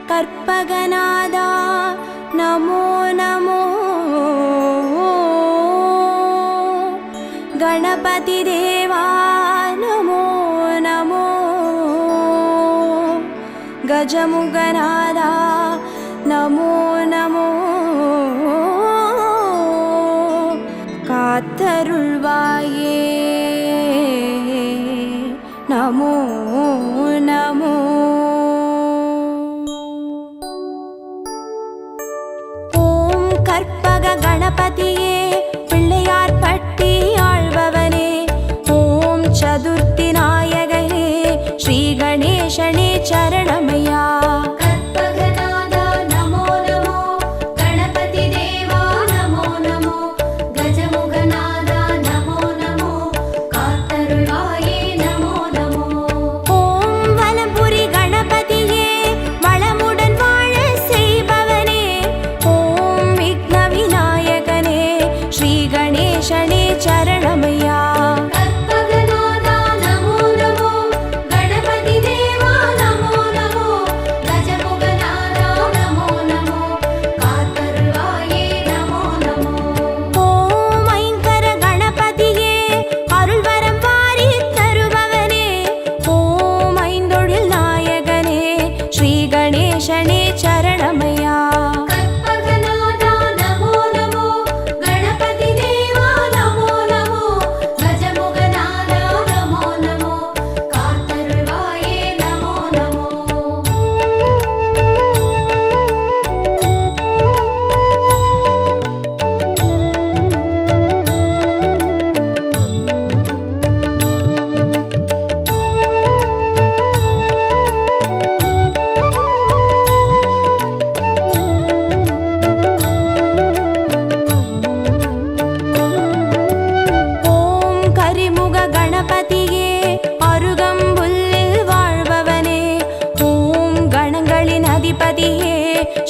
கற்பகநாதா நமோ நமோ. கணபதி தேவா நமோ நமோ. கஜமுகநாதா நமோ நமோ. காத்தருள்வாயே நமோ நமோ. ஓம் கற்பக கணபதியே பிள்ளையார் பட்டி ஆழ்பவனே. ஓம் சதுர்த்தி நாயகனே ஸ்ரீ கணேசனே சரணமையா.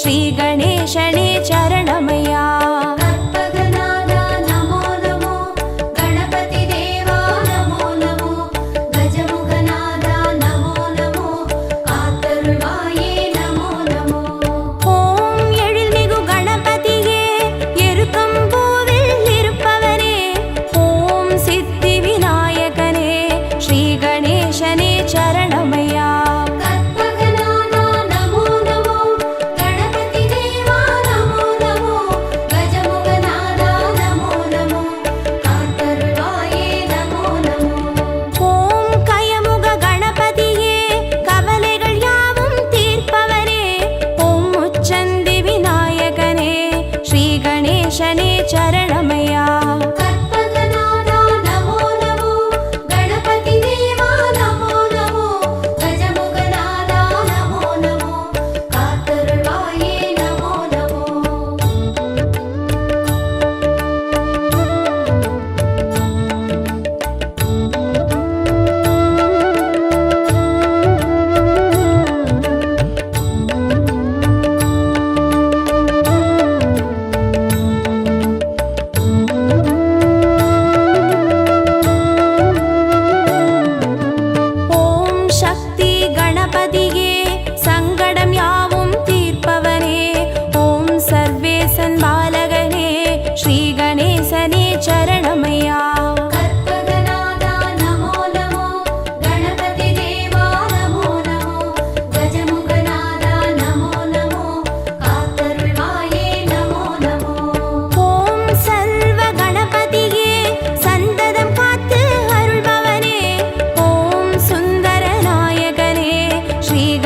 ஸ்ரீ கணேசனே சரணமையா. கற்பகநாதா நமோ நமோ. கணபதி தேவா நமோ நமோ. கஜமுகநாதா நமோ நமோ. காத்தருள்வாயே நமோ நமோ. ஓம் எழில்மிகு கணபதியே எருக்கம்பூவில் இருப்பவனே. ஓம் சித்தி விநாயகனே ஸ்ரீ கணேசனே சரணமையா. கணேசனே சரணமையா. கற்பகநாதா நமோ நமோ. கணபதி தேவா நமோ நமோ. கஜமுகநாதா நமோ நமோ. காத்தருள்வாயே நமோ நமோ. சரணமையா. கற்பகநாதா நமோ நமோ. கணபதி தேவா நமோ நமோ. கஜமுகநாதா நமோ நமோ. காத்தருள்வாயே நமோ நமோ. ஓம் சர்வ கணபதியே சந்ததம் காத்து அருள்பவனே. ஓம் சுந்தர நாயகனே ஸ்ரீ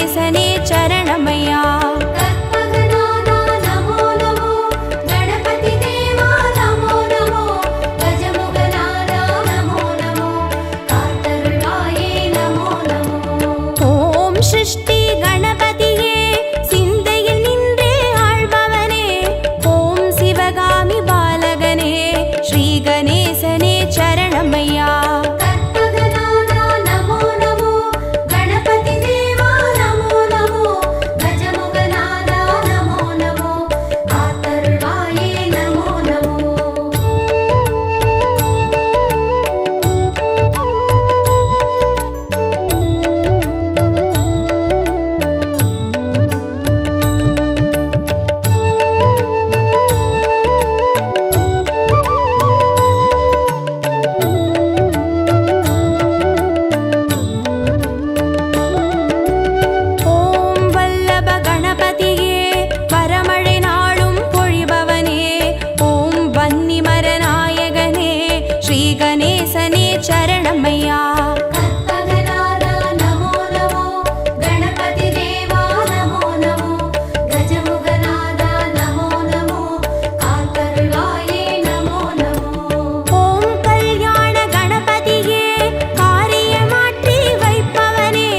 கணேசனே சரணமையா. கற்பகநாதா நமோ நமோ, கணபதி தேவா நமோ நமோ, கஜமுகநாதா நமோ நமோ, காத்தருள்வாயே நமோ நமோ. ஓம் சிருஷ்டி கணபதியே சிந்தையில் நின்றே ஆழ்பவனே, ஓம் சிவகாமி பாலகனே ஸ்ரீ கணேசனே சரணமையா. கற்பகநாதா நமோ நமோ, கணபதி தேவா நமோ நமோ, கஜமுகநாதா நமோ நமோ, காத்தருள்வாயே நமோ நமோ. ஓம் வல்லப கணபதியே வரமழை நாளும் பொழிபவனே, ஓம் வன்னிமர நாயகனே ஸ்ரீ கணேசனே சரணமையா. கற்பகநாதா நமோ நமோ, கணபதி தேவா நமோ நமோ, கஜமுகநாதா நமோ நமோ, காத்தருள்வாயே நமோ நமோ. ஓம் கல்யாண கணபதியே காரியமாற்றி வைப்பவனே,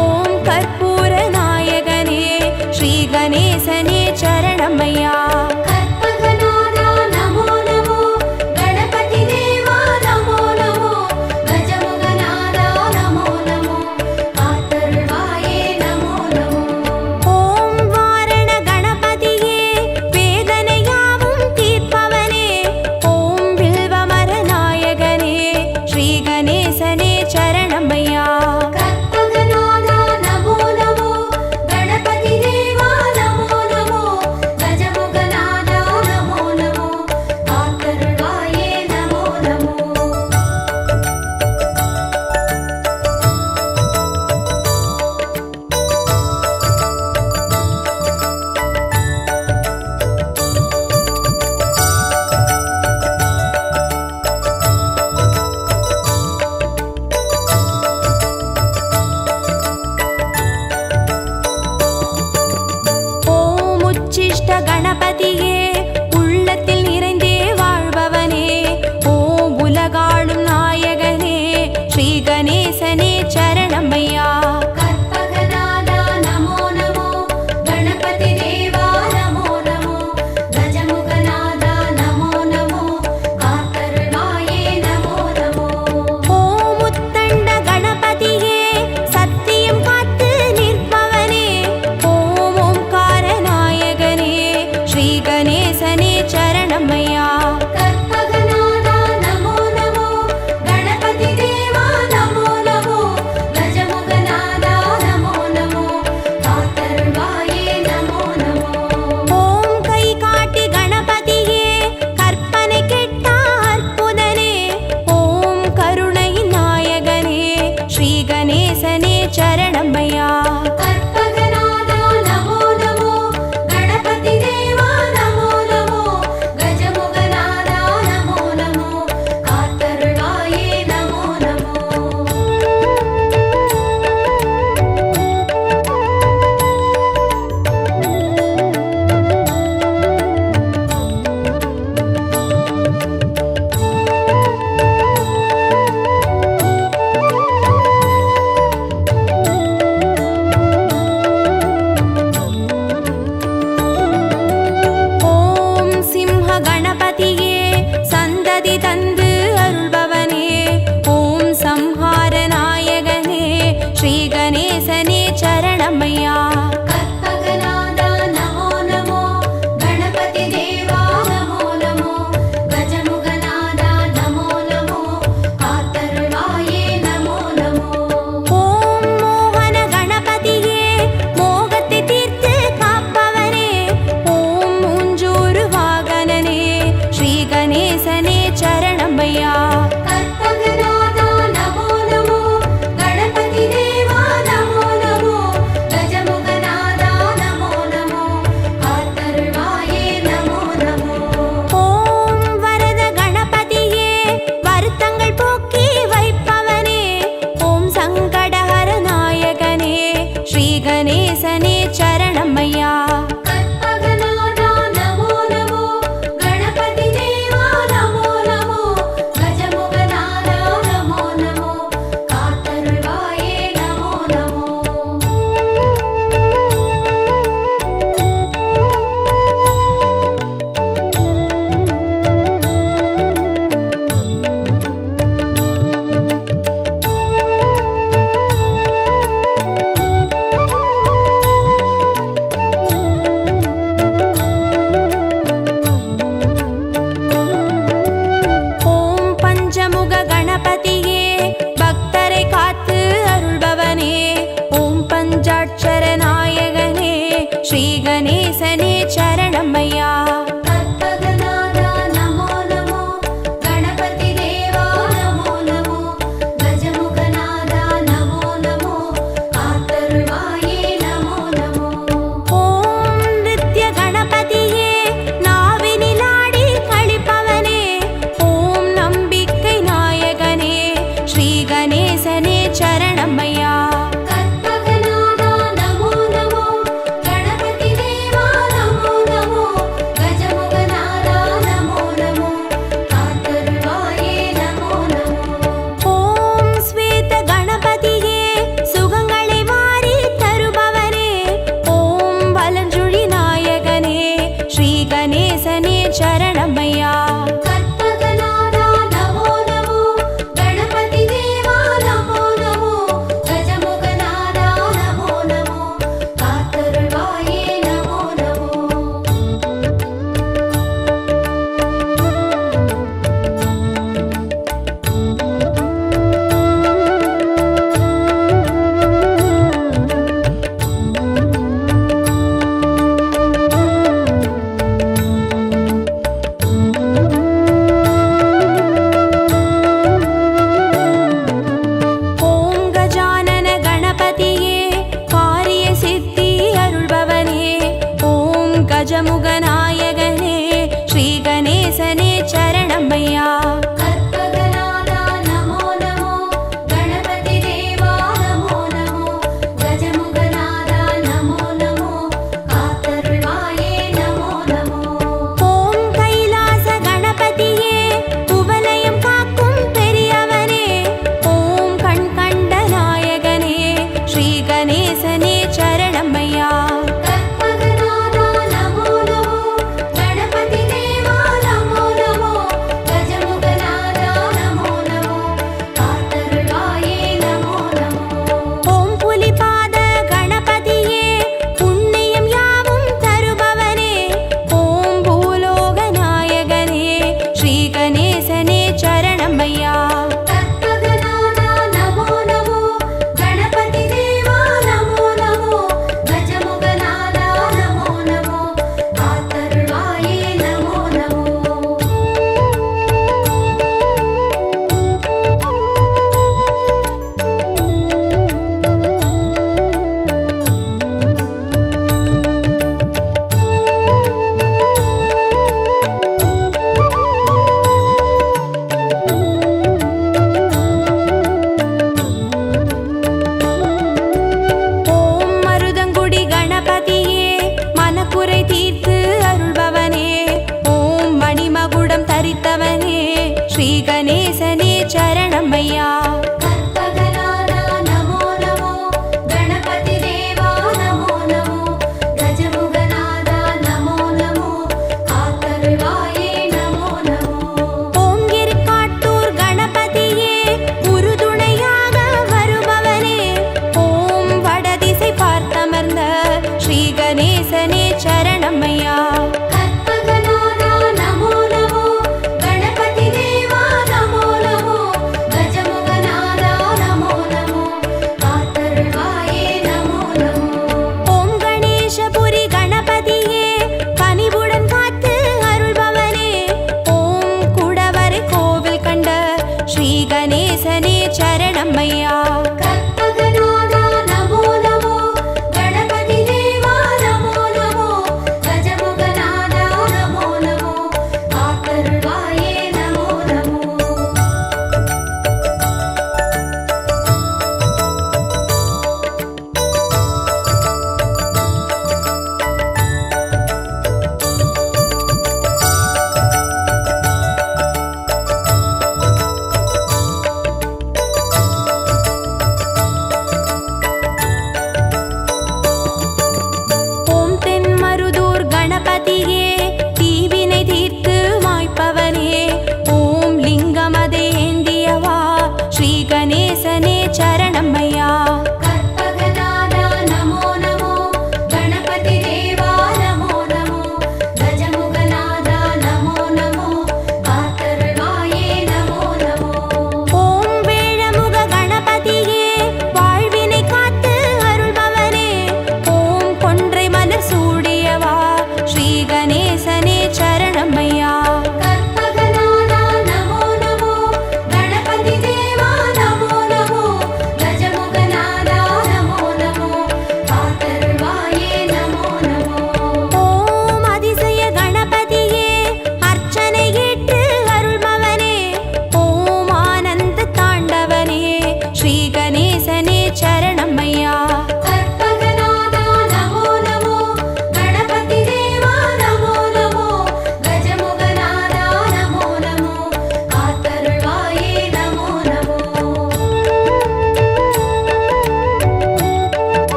ஓம் கற்பூர நாயகனே ஸ்ரீ கணேசனே சரணமையா. கற்பகநாதா நமோ நமோ, கணபதி தேவா நமோ நமோ, கஜமுகநாதா நமோ நமோ, காத்தருள்வாயே நமோ நமோ. ஓம் வாரண கணபதியே வேதனையாவும் தீர்ப்பவனே, ஓம் வில்வமர நாயகனே ஸ்ரீ கணேசனே சரணமையா. கற்பகநாதா நமோ நமோ, கணபதி தேவா நமோ நமோ, கஜமுகநாதா நமோ நமோ, காத்தருள்வாயே நமோ நமோ. ஓம் உச்சிஷ்ட கணபதியே உள்ளத்தில் நிறைந்தே வாழ்பவனே, ஓம் உலகாளும் நாயகனே ஸ்ரீ கணேசனே சரணமையா. கற்பகநாதா நமோ நமோ, கணபதி தேவா நமோ நமோ, கஜமுகநாதா நமோ நமோ, காத்தருள்வாயே நமோ நமோ. ஓம் உத்தண்ட கணபதியே சத்தியம் காத்து நிற்பவனே, ஓம் ஓம்கார நாயகனே ஸ்ரீ கணேசனே சரணமையா. கற்பகநாதா நமோ நமோ, கணபதி தேவா நமோ நமோ, கஜமுகநாதா நமோ நமோ, காத்தருள்வாயே நமோ நமோ. ஓம் கை காட்டி கணபதியே கற்பனை கெட்டா அற்புதனே, ஓம் கருணை நாயகனே ஸ்ரீ கணேசனே சரணமையா. கற்பகநாதா நமோ நமோ, கணபதி தேவா நமோ நமோ, கஜமுகநாதா நமோ நமோ, காத்தருள்வாயே நமோ நமோ. ஓம் சிம்ஹ கணபதியே சந்ததி தந்து அருள்பவனே, ஓம் சம்ஹார நாயகனே ஸ்ரீ கணேசனே சரணமையா. கற்பகநாதா நமோ நமோ, கணபதி தேவா நமோ நமோ, கஜமுகநாதா நமோ நமோ, காத்தருள்வாயே நமோ நமோ. ஓம் மோகன கணபதியே மோகத்தை தீர்த்து காப்பவனே, ஓம் மூஞ்சூறு வாகனனே ஸ்ரீ கணேசனே சரணமையா. கற்பகநாதா நமோ நமோ, கணபதி தேவா நமோ நமோ, கஜமுக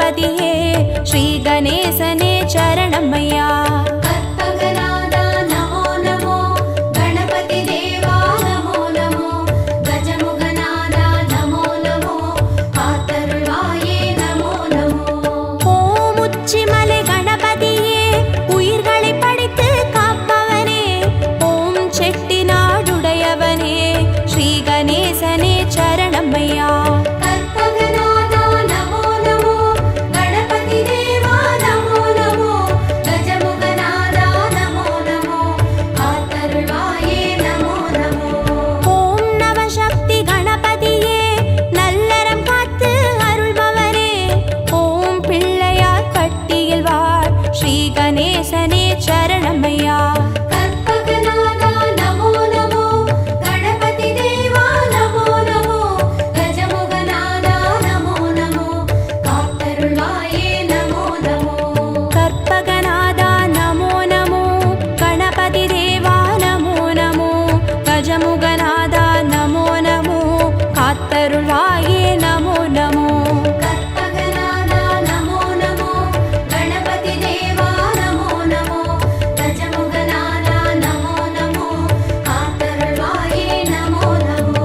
கணபதியே ஸ்ரீ கணேசனே சரணமையா. கற்பகநாதா நமோ நமோ கணபதி தேவா நமோ நமோ கஜமுகநாதா நமோ நமோ காத்தருள்வாயே நமோ நமோ. ஓம் உச்சிமலை கணபதியே உயிர்களை படைத்து காப்பவனே ஓம் செட்டிநாடுடையவனே ஸ்ரீ கணேசனே சரணமையா. கற்பகநாதா நமோ நமோ கணபதி தேவா நமோ நமோ கஜமுகநாதா நமோ நமோ காத்தருள்வாயே நமோ நமோ. ஓம் நவசக்தி கணபதியே நல்லறம் காத்து அருள்பவரே ஓம் பிள்ளையார் பட்டியில் வாழ் ஸ்ரீ கணேசனே சரணமையா. கற்பகநாதா நமோ நமோ கணபதி தேவா நமோ நமோ கஜமுகநாதா நமோ நமோ காத்தருள்வாயே நமோ நமோ. கற்பகநாதா நமோ நமோ கணபதி தேவா நமோ நமோ கஜமுகநாதா நமோ நமோ காத்தருள்வாயே நமோ நமோ. கற்பகநாதா நமோ நமோ கணபதி தேவா நமோ நமோ கஜமுகநாதா நமோ நமோ காத்தருள்வாயே நமோ நமோ.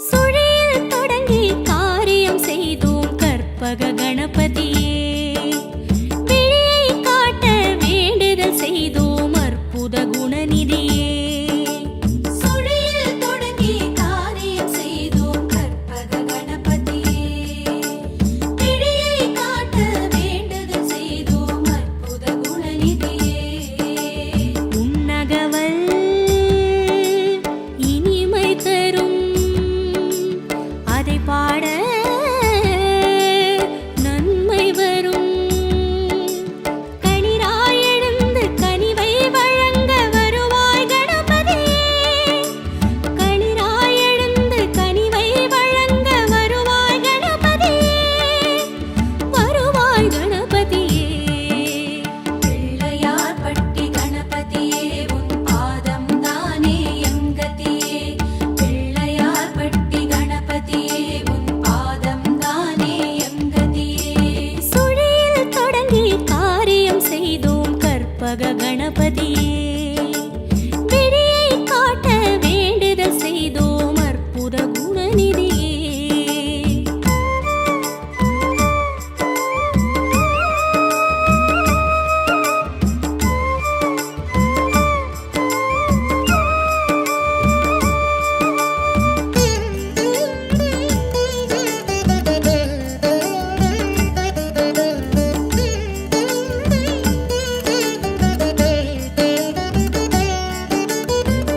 சுழியில் தொடங்கி காரியம் செய்தோம் கற்பக கணபதியே விழியை காட்ட வேண்டுதல் செய்தோம் அற்புத குணநிதியே. சுழியில் தொடங்கி காரியம் செய்தோம் கற்பக கணபதியே விழியை காட்ட வேண்டுதல் செய்தோம் அற்புத குணநிதியே. உன்னகவல் இனிமை தரும் அதை பாட நன்மை வரும் கனிராய் எழுந்து கனிவை வழங்க வருவாய் கணபதியே கனிராய் எழுந்து கனிவை வழங்க வருவாய் கணபதியே வருவாய் கணபதியே. பிள்ளையார் பட்டி கணபதியே உன் பாதம் தானே எங்கதியே. பிள்ளையார் பட்டி கணபதியே உன் பாதம் தானே எங்கதியே. சுழியில் தொடங்கி காரியம் செய்தோம் கற்பக கணபதியே விழியை காட்ட வேண்டுதல் செய்தோம் அற்புத குணநிதியே.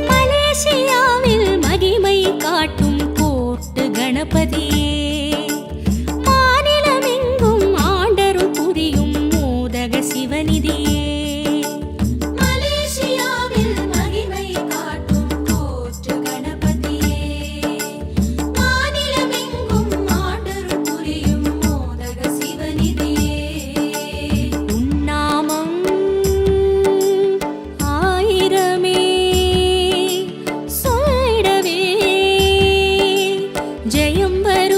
மலேசியாவில் மகிமை காட்டும் கோட்டு கணபதியே மாநிலமெங்கும் ஆண்டருள் புரியும் மோதக சிவநிதியே. மலேசியாவில் மகிமை காட்டும் கோட்டு கணபதியே மாநிலமெங்கும் ஆண்டருள் புரியும் மோதக சிவநிதியே. உன்னாமம் ஆயிரமே சொல்லிடவே ஜெயம் வரும்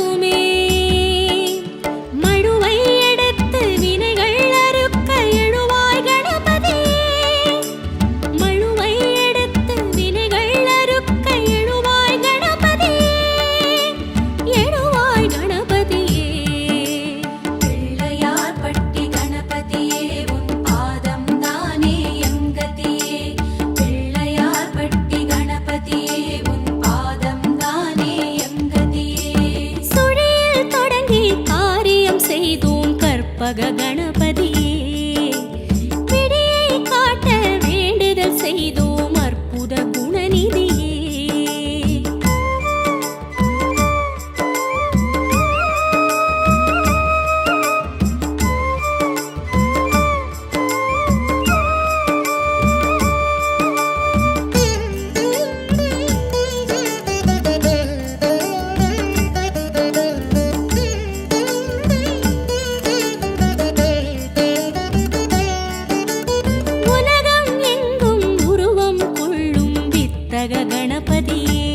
கணபதியே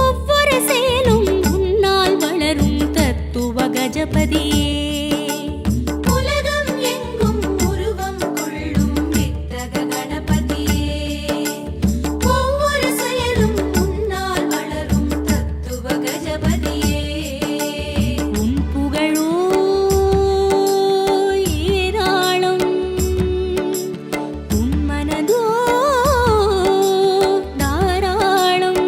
ஒவ்வொரு செயலும் உன்னால் வளரும் தத்துவ கஜபதியே உலகம் எங்கும் உருவம் கொள்ளும் வித்தக கணபதியே ஒவ்வொரு செயலும் உன்னால் வளரும் தத்துவ கஜபதியே உன் புகழோ ஏராளம் உன் மனதோ தாராளம்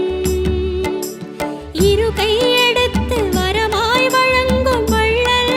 இரு கையெடுத்து வரமாய் வழங்கும் வள்ளல்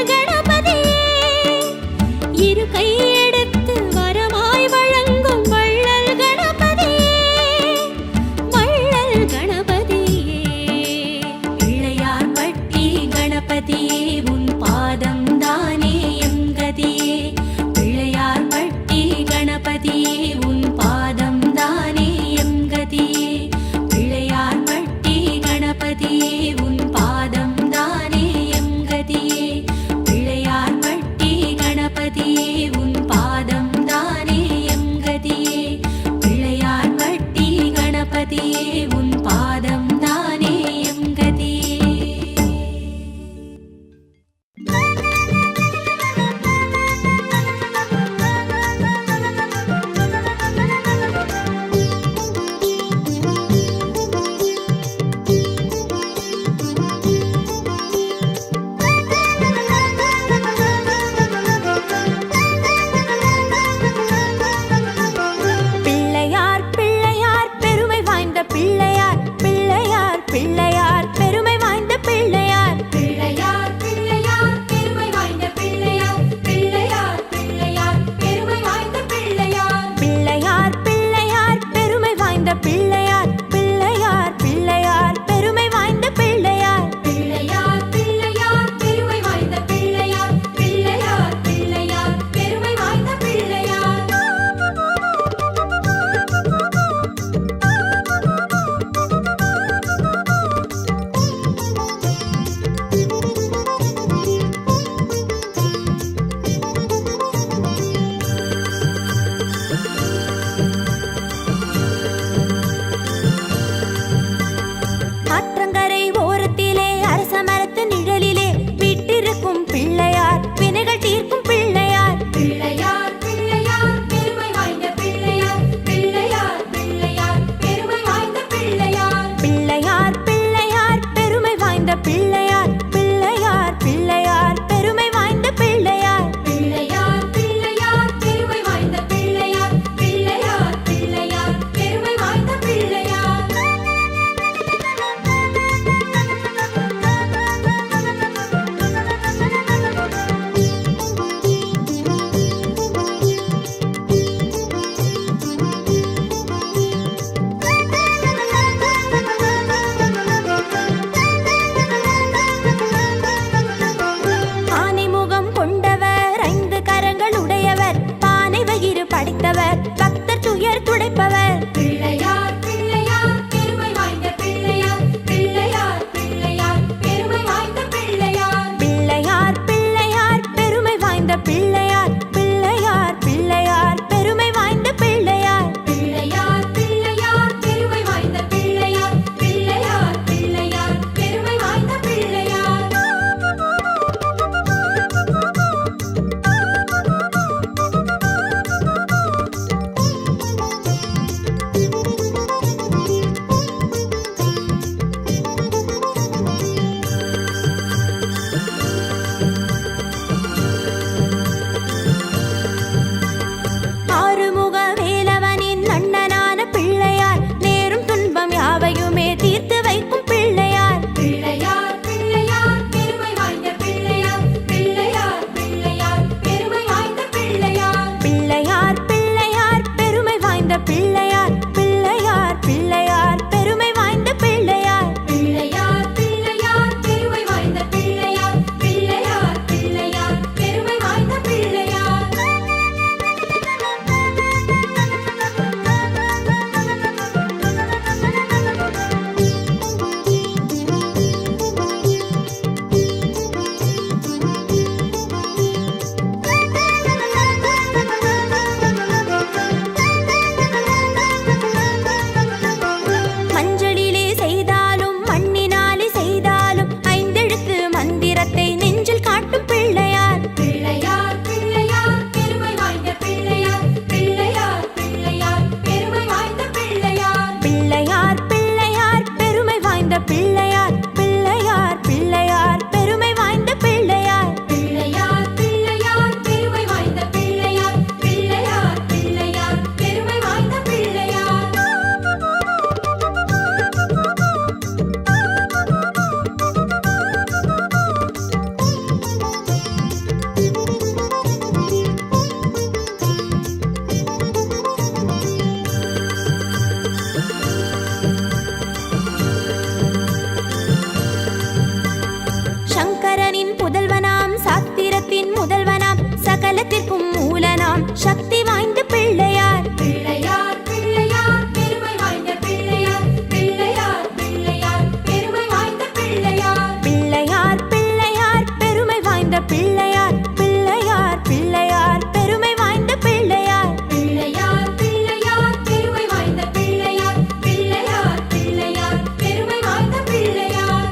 சங்கரனின் புதல்வனாம், சாத்திரத்தின் முதல்வனாம், சகலத்திற்கும் மூலனாம், சக்தி வாய்ந்த பிள்ளையார். பிள்ளையார் பிள்ளையார் பெருமை வாய்ந்த பிள்ளையார். பிள்ளையார் பிள்ளையார் பெருமை வாய்ந்த பிள்ளையார். பிள்ளையார் பிள்ளையார் பெருமை வாய்ந்த பிள்ளையார். பிள்ளையார் பிள்ளையார் பெருமை வாய்ந்த பிள்ளையார். பிள்ளையார் பிள்ளையார் பெருமை வாய்ந்த பிள்ளையார். பிள்ளையார் பிள்ளையார் பெருமை வாய்ந்த பிள்ளையார்.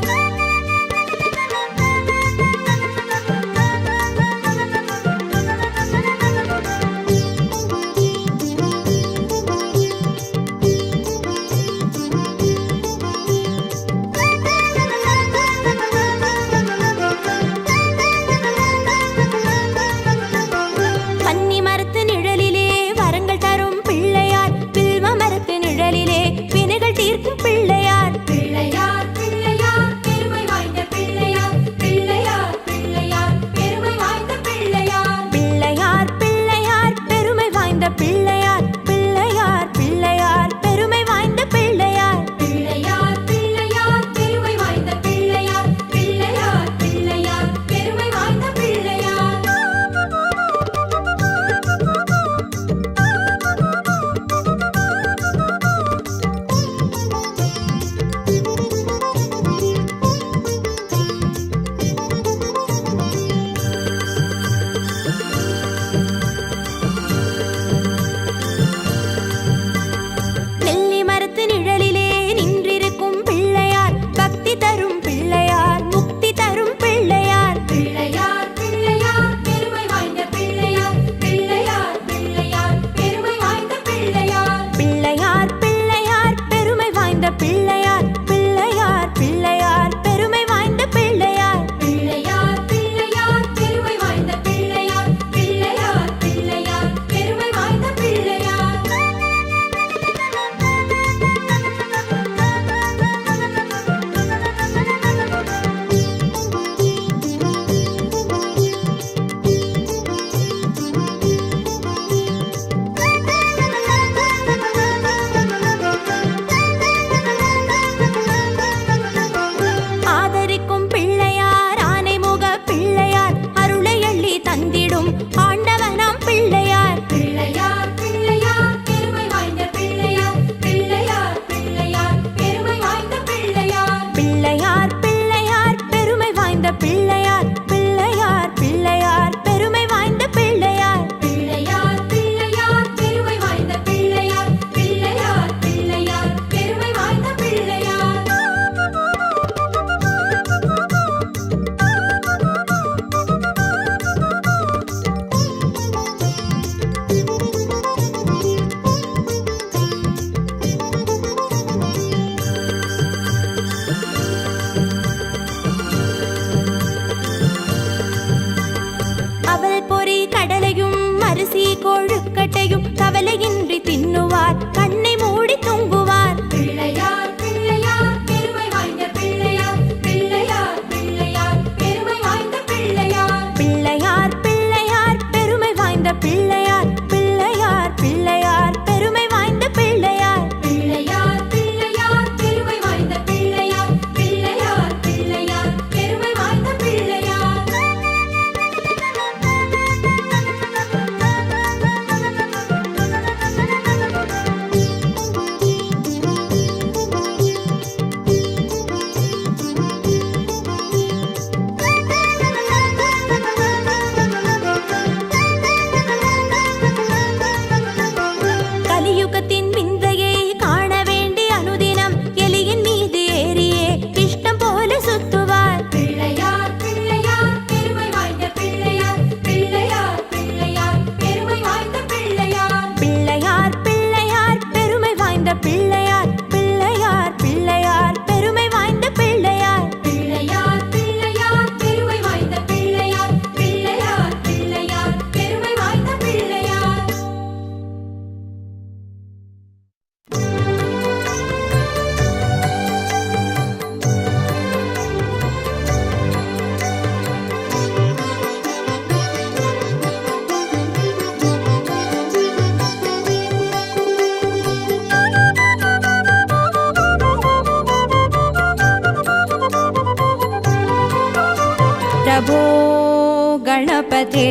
கணபதே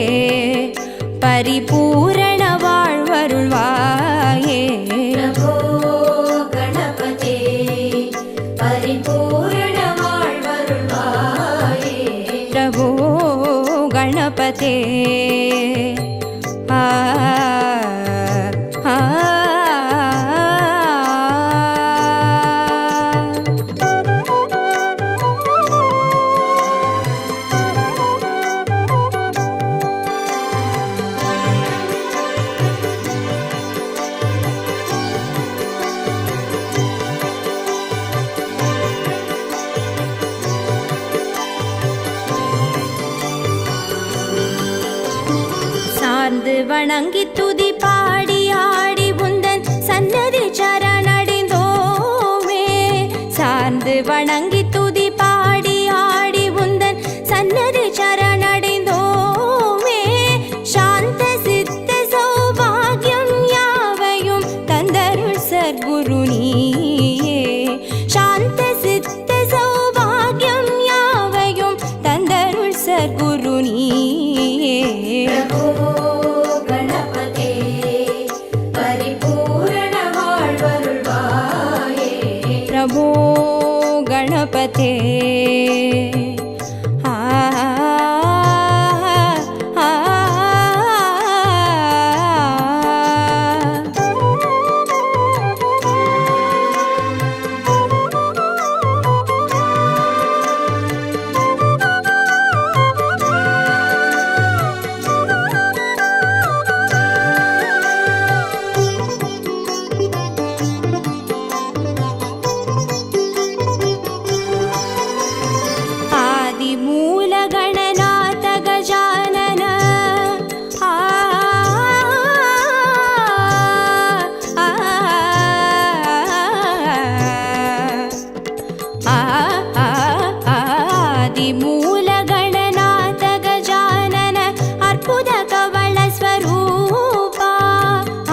பரிபூரண வாழ்வருள்வாயே. பிரபோ கணபதே பரிபூரண வாழ்வருள்வாயே. பிரபோ கணபதே ஆ ஆ சார்ந்து வணங்கி துதி பாடி ஆடி உந்தன் சன்னதி சரணடைந்தோமே. சார்ந்து வணங்கி துதி பாடி ஆடி உந்தன் சன்னதி சரணடைந்தோமே. சாந்த சித்த சௌபாகியம் யாவையும் தந்தருள் சர்க்குரு நீயே. சாந்த சித்த சௌபாகியம் யாவையும் தந்தருள் சர்க்குரு நீயே. பிரபோ கணபதே பரிபூரண வாழ்வருள்வாயே. பிரபோ கணபதே ஆ ஆ ஆதிமூல கணநாத கஜானன ஆ ஆ ஆதிமூல கணநாத கஜானன அற்புத கவள ஸ்வரூபா.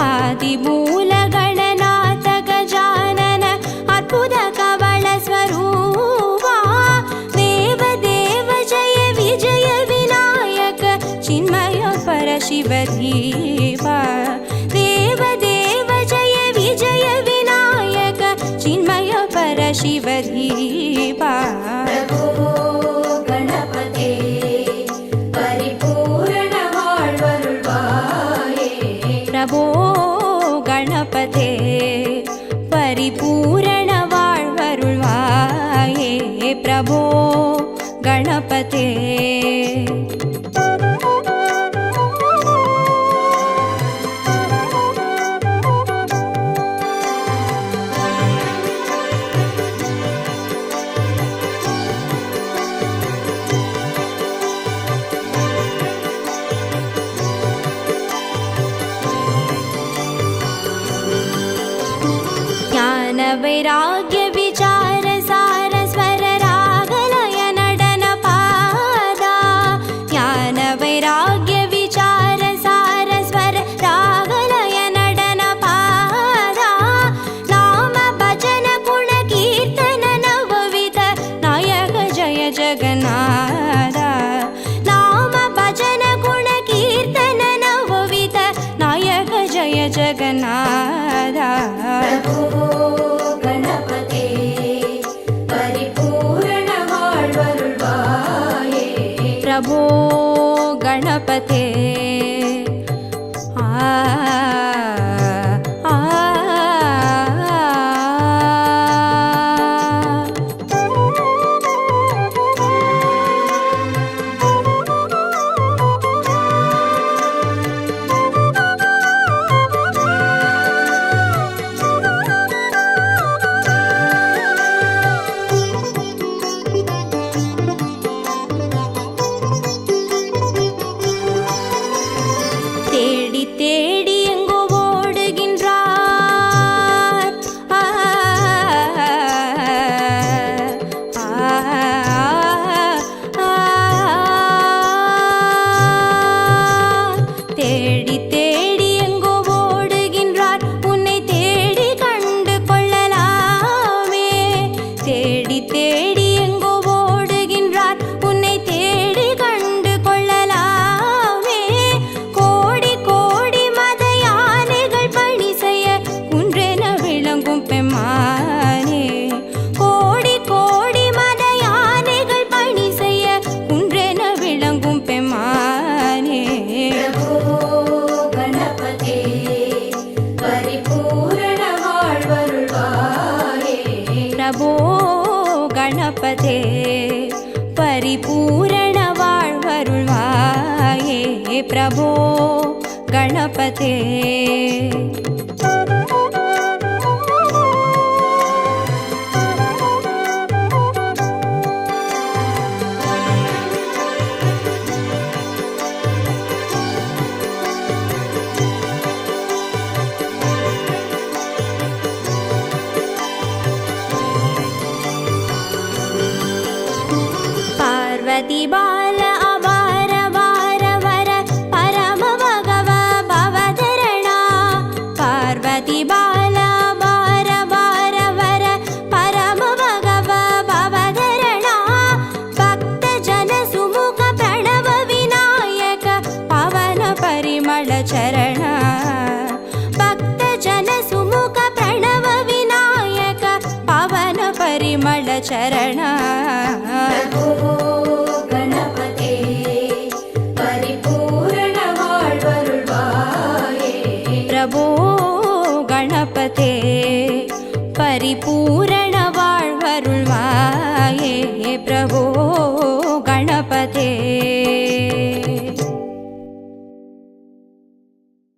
ஆதிமூல கணநாத கஜானன அற்புத கவள ஸ்வரூபா. தேவ தேவ ஜய விஜய விநாயக சின்மய பரசிவ தீபா. தேவ தேவ ஜய விஜய விநாயக சின்மய பரசிவ தீபா. பிரபோ கணபதே பரிபூரண வாழ்வருள்வாயே. பிரபோ கணபதே பரிபூரண வாழ்வருள்வாயே. பிரபோ கணபதே ஞான வைராग्य விசார சார ஸ்வர ராகலய நடன பாதா. ஞான வைராग्य விசார சார ஸ்வர ராகலய நடன பாதா. நாம பஜன குண கீர்த்தன நவவித நாயக ஜய ஜகநாத. நாம பஜன குண கீர்த்தன நவவித நாயக ஜய ஜகநாத. பிரபோ கணபதே பரிபூரண வாழ்வருள்வாயே. பிரபோ கணபதே ஆ ஆ प्रभो गणपते परिपूर्ण வாழ்வருள்வாயே प्रभो गणपते पार्वती बाल अवार वार वर परम भगव भवधरणा पार्वती बाल अवार वार वर परम भगव भवधरणा भक्त जन सुमुख प्रणव विनायक पवन परिमल चरण भक्त जन सुमुख प्रणव विनायक पवन परिमल चरण प्रभो गणपते परिपूर्ण வாழ்வருள்வாயே प्रभो गणपते परिपूर्ण வாழ்வருள்வாயே प्रभो